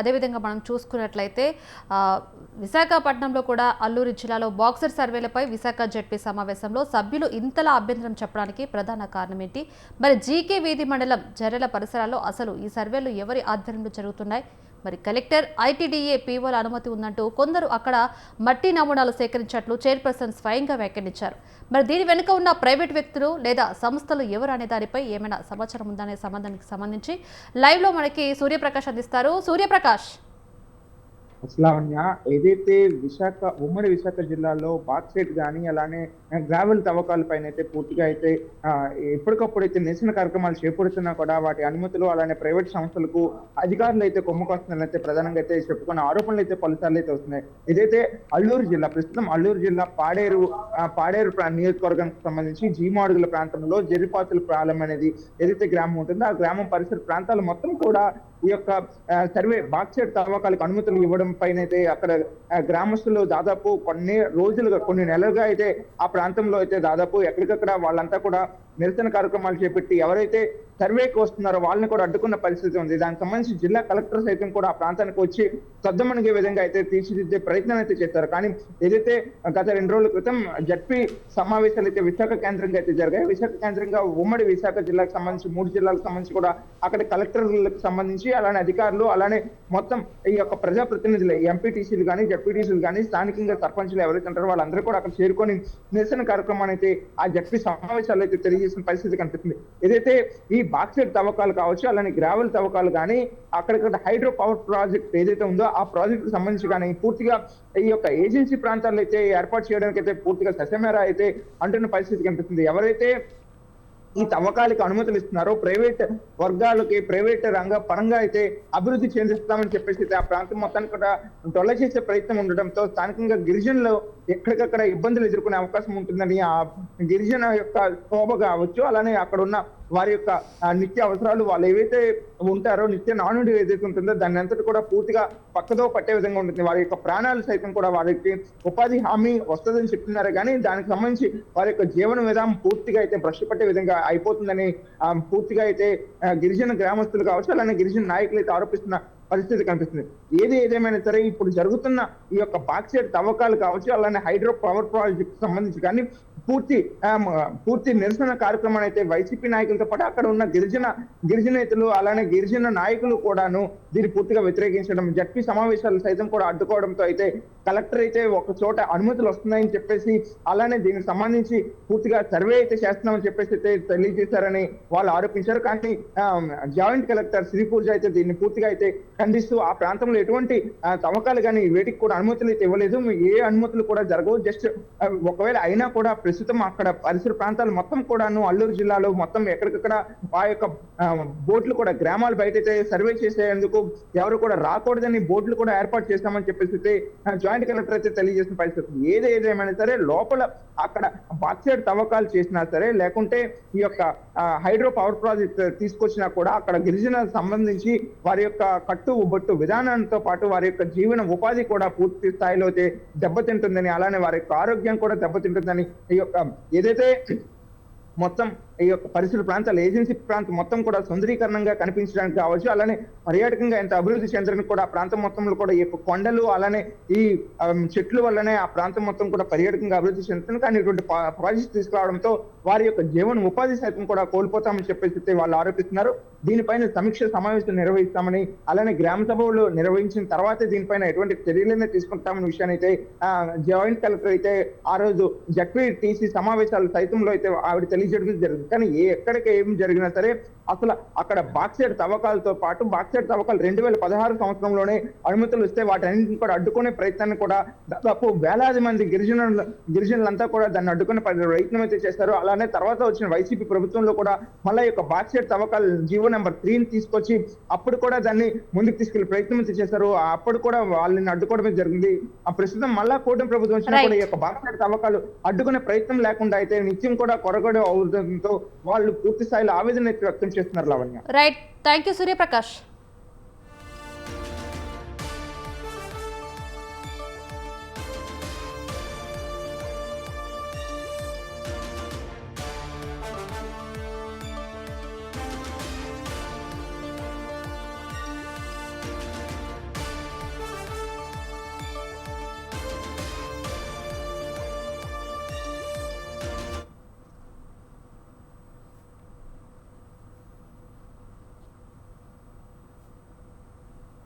అదేవిధంగా మనం చూసుకున్నట్లయితే విశాఖపట్నంలో కూడా అల్లూరి జిల్లాలో బాక్సర్ సర్వేలపై విశాఖ జెడ్పీ సమావేశంలో సభ్యులు ఇంతలా అభ్యంతరం చెప్పడానికి ప్రధాన కారణం ఏంటి? మరి జీకే వీధి మండలం జర్రెల పరిసరాల్లో అసలు ఈ సర్వేలు ఎవరి ఆధ్వర్యంలో జరుగుతున్నాయి? మరి కలెక్టర్, ఐటీడీఏ, పీఓల అనుమతి ఉందంటూ కొందరు అక్కడ మట్టి నమూనాలు సేకరించినట్లు చైర్పర్సన్ స్వయంగా వ్యాఖ్యానించారు. మరి దీని వెనుక ఉన్న ప్రైవేట్ వ్యక్తులు లేదా సంస్థలు ఎవరు అనే దానిపై ఏమైనా సమాచారం ఉందనే సంబంధించి లైవ్ లో మనకి సూర్యప్రకాష్ అందిస్తారు. సూర్యప్రకాష్, లావణ్య, ఏదైతే ఉమ్మడి విశాఖ జిల్లాలో బాక్సైట్ కానీ అలానే గ్రావెల్ తవ్వకాల పైన అయితే పూర్తిగా అయితే ఎప్పటికప్పుడు అయితే నిరసన కార్యక్రమాలు చేపడుతున్నా కూడా వాటి అనుమతులు అలానే ప్రైవేట్ సంస్థలకు అధికారులు అయితే కొమ్ముకొస్తున్నారని అయితే ప్రధానంగా అయితే చెప్పుకున్న ఆరోపణలు అయితే పలుసార్లు అయితే వస్తున్నాయి. ఏదైతే ప్రస్తుతం అల్లూరు జిల్లా పాడేరు నియోజకవర్గానికి సంబంధించి జీమాడుగుల ప్రాంతంలో జరిపాతుల ప్రాలం అనేది ఏదైతే గ్రామం ఉంటుందో ఆ గ్రామం పరిసర ప్రాంతాలు మొత్తం కూడా ఈ యొక్క సర్వే బాక్సైట్ తవ్వకాలకు అనుమతులు ఇవ్వడం పైన అయితే అక్కడ గ్రామస్తులు దాదాపు కొన్ని నెలలుగా అయితే ఆ ప్రాంతంలో అయితే దాదాపు ఎక్కడికక్కడ వాళ్ళంతా కూడా నిరసన కార్యక్రమాలు చేపట్టి ఎవరైతే సర్వేకి వస్తున్నారో వాళ్ళని కూడా అడ్డుకున్న పరిస్థితి ఉంది. దానికి సంబంధించి జిల్లా కలెక్టర్ సైతం కూడా ఆ ప్రాంతానికి వచ్చి సద్దమణిగే విధంగా అయితే తీర్చిదిద్దే ప్రయత్నం అయితే చేస్తారు. కానీ ఏదైతే గత 2 రోజుల క్రితం జడ్పీ సమావేశాలు అయితే విశాఖ కేంద్రంగా అయితే జరిగాయి. విశాఖ కేంద్రంగా ఉమ్మడి విశాఖ జిల్లాకు సంబంధించి 3 జిల్లాలకు సంబంధించి కూడా అక్కడ కలెక్టర్లకు సంబంధించి అలానే అధికారులు అలానే మొత్తం ఈ యొక్క ప్రజాప్రతినిధులు ఎంపీటీసీలు కానీ జడ్పీటీసీలు కానీ స్థానికంగా సర్పంచులు ఎవరైతే ఉంటారో వాళ్ళందరూ కూడా అక్కడ చేరుకొని నిరసన కార్యక్రమాన్ని అయితే ఆ జడ్పీ సమావేశాలు అయితే తెలియజేసిన పరిస్థితి కనిపిస్తుంది. ఏదైతే ఈ బాక్సైట్ తవ్వకాలు కావచ్చు అలానే గ్రావెల్ తవ్వకాలు కానీ అక్కడిక్కడ హైడ్రో పవర్ ప్రాజెక్ట్ ఏదైతే ఉందో ఆ ప్రాజెక్టు సంబంధించి కానీ పూర్తిగా ఈ యొక్క ఏజెన్సీ ప్రాంతాల్లో అయితే ఏర్పాటు చేయడానికి అయితే పూర్తిగా ససమేరా అయితే అంటున్న పరిస్థితి కనిపిస్తుంది. ఎవరైతే ఈ తవ్వకాలకు అనుమతులు ఇస్తున్నారో ప్రైవేట్ వర్గాలకి ప్రైవేట్ రంగ పరంగా అయితే అభివృద్ధి చెందిస్తామని చెప్పేసి ఆ ప్రాంతం మొత్తాన్ని కూడా డొల్ల చేసే ప్రయత్నం ఉండడంతో స్థానికంగా గిరిజనులు ఎక్కడికక్కడ ఇబ్బందులు ఎదుర్కొనే అవకాశం ఉంటుందని ఆ గిరిజన యొక్క శోభ కావచ్చు అలానే అక్కడ ఉన్న వారి యొక్క నిత్య అవసరాలు వాళ్ళు ఏవైతే ఉంటారో నిత్య నానుడి ఏదైతే ఉంటుందో దాన్ని అంతటి కూడా పూర్తిగా పక్కదో పట్టే విధంగా ఉంటుంది. వారి యొక్క ప్రాణాలు సైతం కూడా వారికి ఉపాధి హామీ వస్తుందని చెప్తున్నారు. కానీ దానికి సంబంధించి వారి యొక్క జీవన విధానం పూర్తిగా అయితే భ్రష్టు పట్టే విధంగా అయిపోతుందని పూర్తిగా అయితే గిరిజన గ్రామస్తులు కావచ్చు అలానే గిరిజన నాయకులు అయితే ఆరోపిస్తున్న పరిస్థితి కనిపిస్తుంది. ఏదేమైనా సరే ఇప్పుడు జరుగుతున్న ఈ యొక్క బాక్సైట్ తవ్వకాలు కావచ్చు అలానే హైడ్రో పవర్ ప్రాజెక్ట్ సంబంధించి కానీ పూర్తి నిరసన కార్యక్రమాన్ని అయితే వైసీపీ నాయకులతో పాటు అక్కడ ఉన్న గిరిజనేతలు అలానే గిరిజన నాయకులు కూడాను దీన్ని పూర్తిగా వ్యతిరేకించడం, జడ్పీ సమావేశాలు సైతం కూడా అడ్డుకోవడంతో అయితే కలెక్టర్ అయితే ఒక చోట అనుమతులు వస్తున్నాయని చెప్పేసి అలానే దీనికి సంబంధించి పూర్తిగా సర్వే అయితే చేస్తున్నామని చెప్పేసి అయితే తెలియజేశారని వాళ్ళు ఆరోపించారు. కానీ జాయింట్ కలెక్టర్ శ్రీపూజ అయితే దీన్ని పూర్తిగా అయితే ఖండిస్తూ ఆ ప్రాంతంలో ఎటువంటి తవ్వకాలు కానీ వేటికి కూడా అనుమతులు అయితే ఇవ్వలేదు, ఏ అనుమతులు కూడా జరగవు. జస్ట్ ఒకవేళ అయినా కూడా ప్రస్తుతం అక్కడ పరిసర ప్రాంతాలు మొత్తం కూడాను అల్లూరు జిల్లాలో మొత్తం ఎక్కడికక్కడ ఆ యొక్క బోట్లు కూడా గ్రామాలు బయట అయితే సర్వే చేసేందుకు ఎవరు కూడా రాకూడదని బోట్లు కూడా ఏర్పాటు చేస్తామని చెప్పేసి జాయింట్ కలెక్టర్ అయితే తెలియజేసిన పరిస్థితి. ఏదేమైనా సరే లోపల అక్కడ బాక్సైట్ తవ్వకాలు చేసినా సరే లేకుంటే ఈ యొక్క హైడ్రో పవర్ ప్రాజెక్ట్ తీసుకొచ్చినా కూడా అక్కడ గిరిజనులకు సంబంధించి వారి యొక్క కట్టుబొట్టు విధానంతో పాటు వారి యొక్క జీవన ఉపాధి కూడా పూర్తి స్థాయిలో అయితే దెబ్బతింటుందని అలానే వారి యొక్క ఆరోగ్యం కూడా దెబ్బతింటుందని ఈ యొక్క ఏదైతే మొత్తం ఈ యొక్క పరిసర ప్రాంతాలు ఏజెన్సీ ప్రాంతం మొత్తం కూడా సుందరీకరణంగా కనిపించడానికి కావచ్చు అలానే పర్యాటకంగా ఎంత అభివృద్ధి చెందడానికి కూడా ఆ ప్రాంతం మొత్తంలో కూడా ఈ కొండలు అలానే ఈ చెట్లు వల్లనే ఆ ప్రాంతం మొత్తం కూడా పర్యాటకంగా అభివృద్ధి చెందుతుంది. కానీ ఇటువంటి ప్రాజెక్ట్స్ తీసుకురావడంతో వారి యొక్క జీవన ఉపాధి సైతం కూడా కోల్పోతామని చెప్పేసి వాళ్ళు ఆరోపిస్తున్నారు. దీనిపైన సమీక్ష సమావేశం నిర్వహిస్తామని అలానే గ్రామ సభలు నిర్వహించిన తర్వాతే దీనిపైన ఎటువంటి చర్యలనే తీసుకుంటామనే విషయాన్ని అయితే జాయింట్ కలెక్టర్ అయితే ఆ రోజు జడ్పీటీసీ సమావేశాలు సైతంలో అయితే ఆవిడ తెలియజేయడం జరిగింది. కానీ ఎక్కడికి ఏం జరిగినా సరే అసలు అక్కడ బాక్సైట్ తవ్వకాలతో పాటు బాక్సైట్ తవ్వకాలు 2016 సంవత్సరంలోనే అనుమతులు ఇస్తే వాటన్నింటిని కూడా అడ్డుకునే ప్రయత్నాన్ని కూడా దాదాపు వేలాది మంది గిరిజనులంతా కూడా దాన్ని అడ్డుకునే ప్రయత్నం అయితే చేస్తారు. అలానే తర్వాత వచ్చిన వైసీపీ ప్రభుత్వంలో కూడా మళ్ళీ యొక్క బాక్సైట్ తవ్వకాలు జీవో నెంబర్ 3 తీసుకొచ్చి అప్పుడు కూడా దాన్ని ముందుకు తీసుకెళ్లే ప్రయత్నం అయితే చేశారు. అప్పుడు కూడా వాళ్ళని అడ్డుకోవడమే జరిగింది. ఆ ప్రస్తుతం మళ్ళా కూటమి ప్రభుత్వం వచ్చినా కూడా ఈ యొక్క బాక్సైట్ తవ్వకాలు అడ్డుకునే ప్రయత్నం లేకుండా అయితే నిత్యం కూడా కొరగడ అవుతుందో వాళ్ళు పూర్తి స్థాయిలో ఆవేదన వ్యక్తం చేస్తున్నారు. Lavanya, right, thank you Suryaprakash.